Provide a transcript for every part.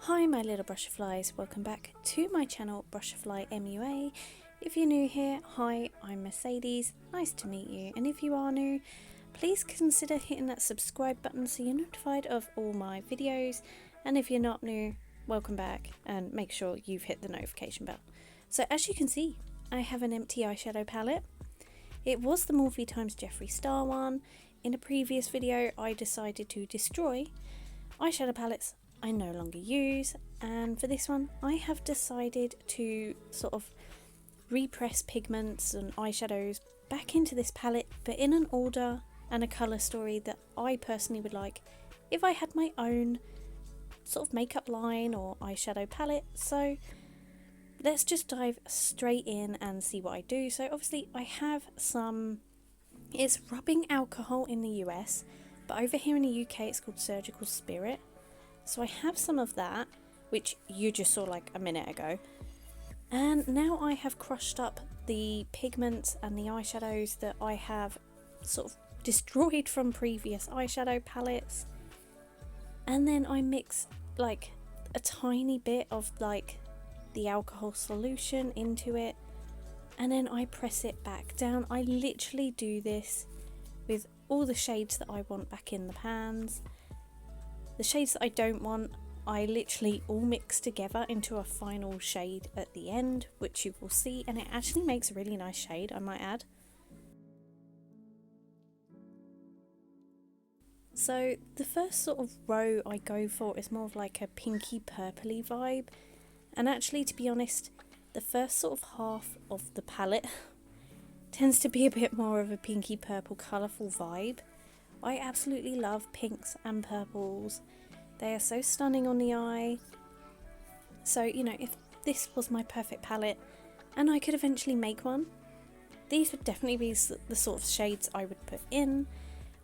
Hi my little Brushflies, welcome back to my channel Brushfly MUA. If you're new here, hi, I'm Mercedes, nice to meet you, and if you are new, please consider hitting that subscribe button so you're notified of all my videos, and if you're not new, welcome back and make sure you've hit the notification bell. So as you can see, I have an empty eyeshadow palette. It was the Morphe x Jeffree Star one. In a previous video I decided to destroy eyeshadow palettes I no longer use, and for this one I have decided to sort of repress pigments and eyeshadows back into this palette, but in an order and a colour story that I personally would like if I had my own sort of makeup line or eyeshadow palette. So let's just dive straight in and see what I do. So obviously I have some, it's rubbing alcohol in the US, but over here in the UK it's called Surgical Spirit. So I have some of that, which you just saw like a minute ago. And now I have crushed up the pigments and the eyeshadows that I have sort of destroyed from previous eyeshadow palettes. And then I mix like a tiny bit of like the alcohol solution into it. And then I press it back down. I literally do this with all the shades that I want back in the pans. The shades that I don't want, I literally all mix together into a final shade at the end, which you will see, and it actually makes a really nice shade, I might add. So the first sort of row I go for is more of like a pinky purpley vibe, and actually, to be honest, the first sort of half of the palette tends to be a bit more of a pinky purple colourful vibe. I absolutely love pinks and purples. They are so stunning on the eye. So, you know, if this was my perfect palette and I could eventually make one, these would definitely be the sort of shades I would put in.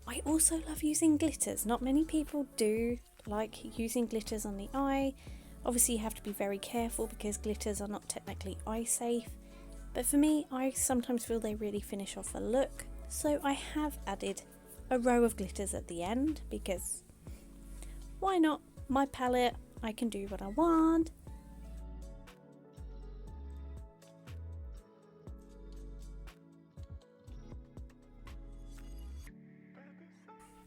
I also love using glitters. Not many people do like using glitters on the eye. Obviously you have to be very careful because glitters are not technically eye safe. But for me, I sometimes feel they really finish off a look. So I have added a row of glitters at the end because why not? My palette, I can do what I want.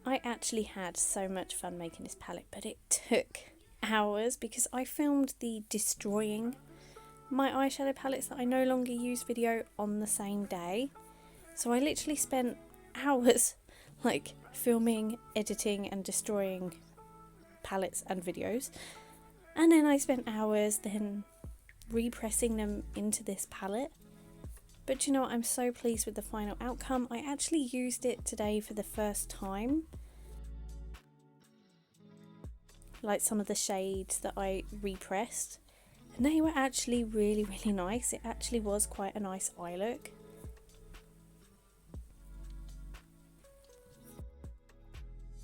I actually had so much fun making this palette, but it took hours because I filmed the destroying my eyeshadow palettes that I no longer use video on the same day. So I literally spent hours like filming, editing and destroying palettes and videos, and then I spent hours then repressing them into this palette. But you know what, I'm so pleased with the final outcome. I actually used it today for the first time, like some of the shades that I repressed, and they were actually really nice. It actually was quite a nice eye look.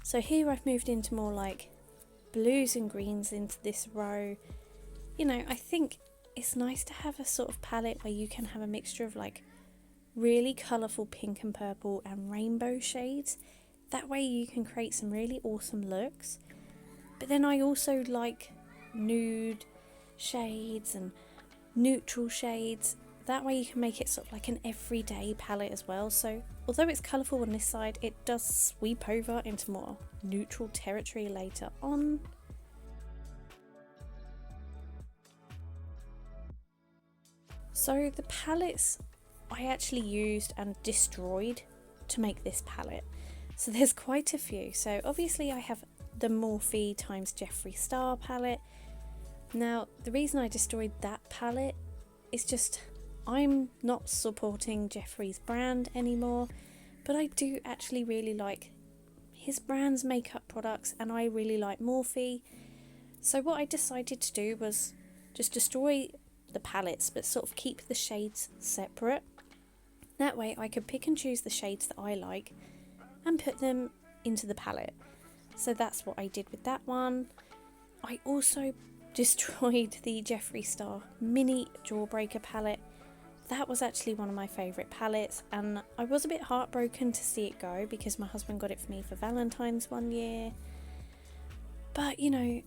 So here I've moved into more like blues and greens into this row. You know, I think it's nice to have a sort of palette where you can have a mixture of like really colourful pink and purple and rainbow shades. That way you can create some really awesome looks. But then I also like nude shades and neutral shades. That way you can make it sort of like an everyday palette as well. So although it's colourful on this side, it does sweep over into more neutral territory later on. So the palettes I actually used and destroyed to make this palette. So there's quite a few. So obviously I have the Morphe x Jeffree Star palette. Now the reason I destroyed that palette is just I'm not supporting Jeffree's brand anymore, but I do actually really like his brand's makeup products and I really like Morphe. So what I decided to do was just destroy the palettes but sort of keep the shades separate. That way I could pick and choose the shades that I like and put them into the palette. So that's what I did with that one. I also destroyed the Jeffree Star mini Jawbreaker palette. That was actually one of my favourite palettes, and I was a bit heartbroken to see it go because my husband got it for me for Valentine's one year. But you know,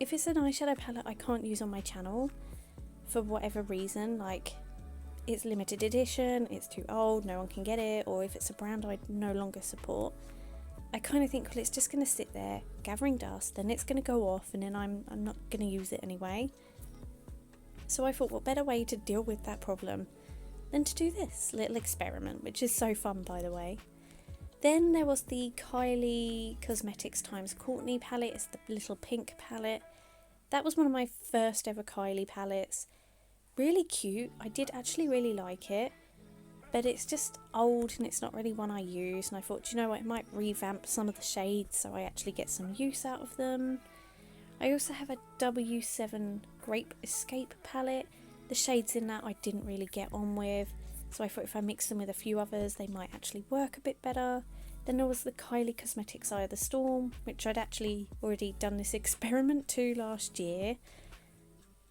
if it's an eyeshadow palette I can't use on my channel for whatever reason, like it's limited edition, it's too old, no one can get it, or if it's a brand I no longer support, I kind of think, well, it's just going to sit there gathering dust, then it's going to go off, and then I'm not going to use it anyway. So I thought, what better way to deal with that problem than to do this little experiment, which is so fun, by the way. Then there was the Kylie Cosmetics x Courtney palette. It's the little pink palette. That was one of my first ever Kylie palettes. Really cute. I did actually really like it, but it's just old and it's not really one I use, and I thought, you know what, it might revamp some of the shades so I actually get some use out of them. I also have a W7 Grape Escape palette. The shades in that I didn't really get on with, so I thought if I mix them with a few others they might actually work a bit better. Then there was the Kylie Cosmetics Eye of the Storm, which I'd actually already done this experiment to last year,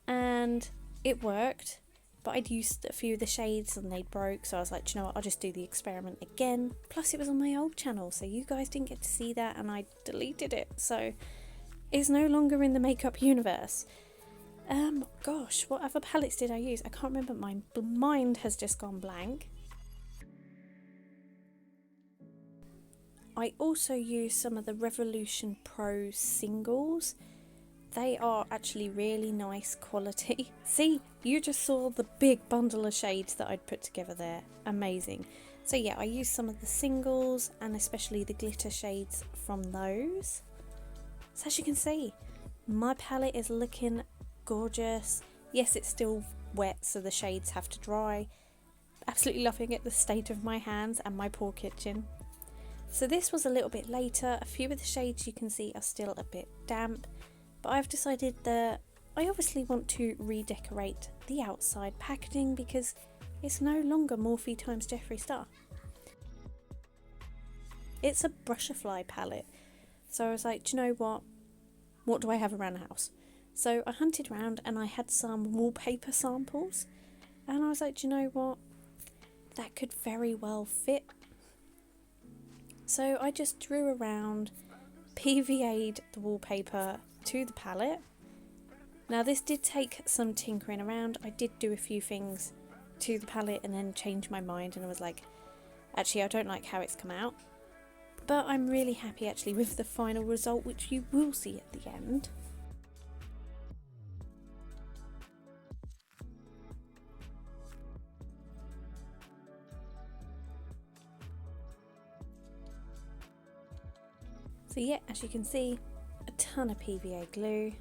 and it worked, but I'd used a few of the shades and they'd broke, so I was like, do you know what, I'll just do the experiment again. Plus it was on my old channel, so you guys didn't get to see that, and I deleted it, so it's no longer in the makeup universe. Gosh, what other palettes did I use? I can't remember. My mind has just gone blank. I also used some of the Revolution Pro singles. They are actually really nice quality. See, you just saw the big bundle of shades that I'd put together there. Amazing. So yeah, I used some of the singles and especially the glitter shades from those. So as you can see, my palette is looking gorgeous. Yes, it's still wet, so the shades have to dry. Absolutely loving it, the state of my hands and my poor kitchen. So this was a little bit later. A few of the shades you can see are still a bit damp, but I've decided that I obviously want to redecorate the outside packaging because it's no longer Morphe times Jeffree Star. It's a Brushifly palette. So I was like, do you know what do I have around the house? So I hunted around and I had some wallpaper samples, and I was like, do you know what, that could very well fit. So I just drew around, PVA'd the wallpaper to the palette. Now this did take some tinkering around. I did do a few things to the palette and then changed my mind, and I was like, actually I don't like how it's come out. But I'm really happy actually with the final result, which you will see at the end. So yeah, as you can see, a ton of PVA glue.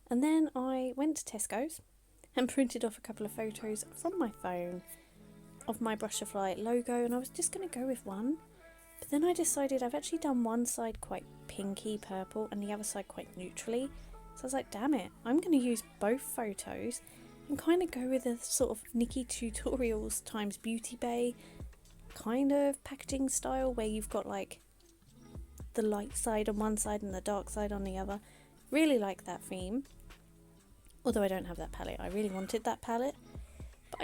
And then I went to Tesco's and printed off a couple of photos from my phone of my Brushifly logo, and I was just going to go with one, but then I decided I've actually done one side quite pinky purple and the other side quite neutrally, so I was like, damn it, I'm going to use both photos and kind of go with a sort of Nikki Tutorials times Beauty Bay kind of packaging style, where you've got like the light side on one side and the dark side on the other. Really like that theme, although I don't have that palette. I really wanted that palette, but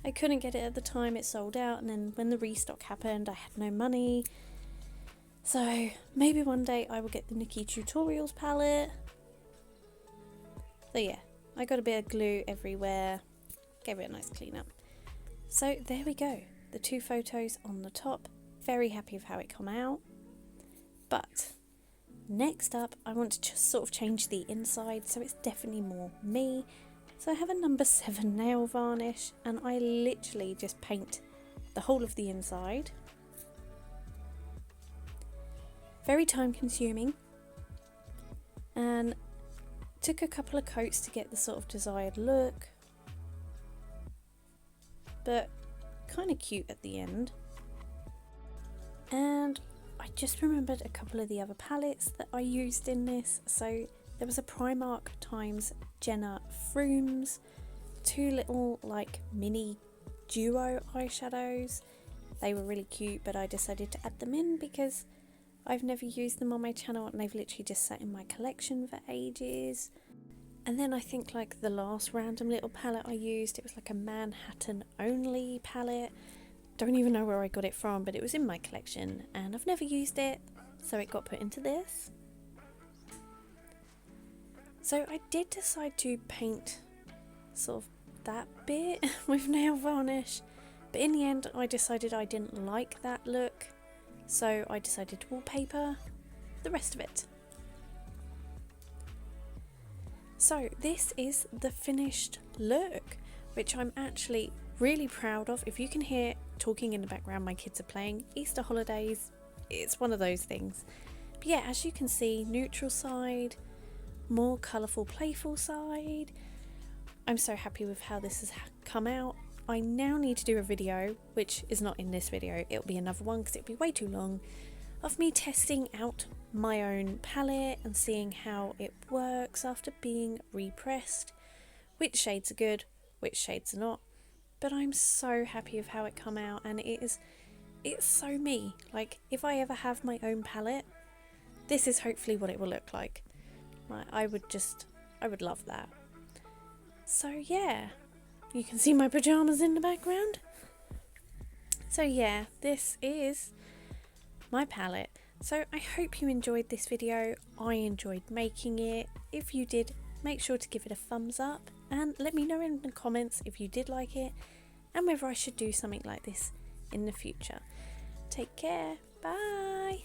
I couldn't get it at the time. It sold out, and then when the restock happened I had no money. So maybe one day I will get the Nikki Tutorials palette. So yeah, I got a bit of glue everywhere, gave it a nice clean up. So there we go, the two photos on the top. Very happy with how it come out. But next up I want to just sort of change the inside so it's definitely more me. So I have a number 7 nail varnish, and I literally just paint the whole of the inside. Very time consuming, and took a couple of coats to get the sort of desired look, but kind of cute at the end. And I just remembered a couple of the other palettes that I used in this. So there was a Primark times Jenna Frooms, two little like mini duo eyeshadows. They were really cute, but I decided to add them in because I've never used them on my channel and they've literally just sat in my collection for ages. And then I think like the last random little palette I used, it was like a Manhattan only palette. Don't even know where I got it from, but it was in my collection and I've never used it, so it got put into this. So I did decide to paint sort of that bit with nail varnish, but in the end I decided I didn't like that look, so I decided to wallpaper the rest of it. So this is the finished look, which I'm actually really proud of. If you can hear talking in the background, my kids are playing. Easter holidays, it's one of those things. But yeah, as you can see, neutral side, more colourful, playful side. I'm so happy with how this has come out. I now need to do a video, which is not in this video, it'll be another one because it'll be way too long, of me testing out my own palette and seeing how it works after being repressed, which shades are good, which shades are not. But I'm so happy with how it come out, and it's so me. Like, if I ever have my own palette, this is hopefully what it will look like. I would love that. So yeah, you can see my pajamas in the background. So yeah, this is my palette. So I hope you enjoyed this video. I enjoyed making it. If you did, make sure to give it a thumbs up and let me know in the comments if you did like it and whether I should do something like this in the future. Take care. Bye.